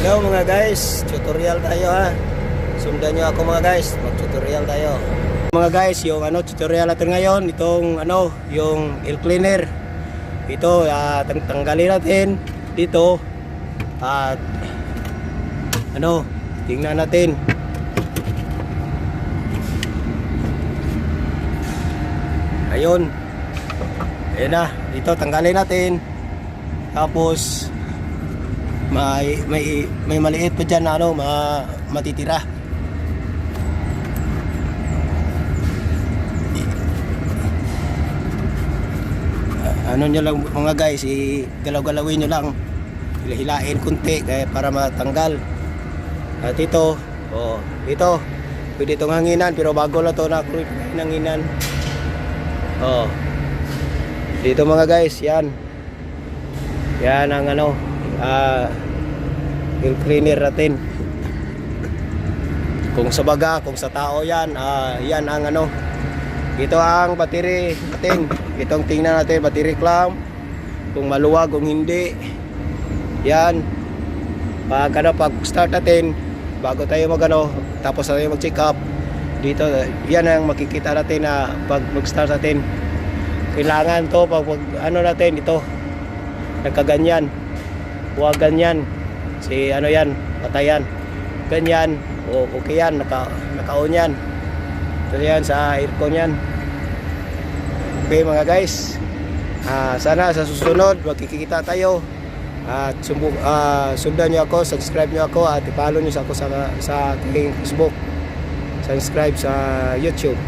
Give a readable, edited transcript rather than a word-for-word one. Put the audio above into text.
Hello mga guys, tutorial tayo ha. Sundan nyo ako mga guys, mag-tutorial tayo. Mga guys, yung tutorial natin ngayon, itong yung air cleaner. Ito, tanggalin natin dito. At tingnan natin. Ayun. Ayan na, dito tanggalin natin. Tapos may maliit pa dyan na matitira. Nyo lang mga guys, galaw-galawin nyo lang, hilahin kunti para matanggal. At ito pwede itong hanginan, pero bago lang ito na hanginan. Dito mga guys, yan ang air cleaner natin. Kung sa baga, kung sa tao yan, yan ang ito ang battery natin. Itong tingnan natin, battery clamp, kung maluwag, kung hindi. Yan, pag start natin, bago tayo tapos tayo mag check up dito, yan ang makikita natin na pag mag start natin. Kailangan to pag natin ito nagkaganyan, huwag ganyan, yan, patayan, ganyan, okay yan, naka-on yan. Ito yan sa aircon yan. Okay mga guys, sana sa susunod magkikita tayo. At sundan nyo ako, subscribe nyo ako, at i-follow nyo ako sa aking Facebook, subscribe sa YouTube.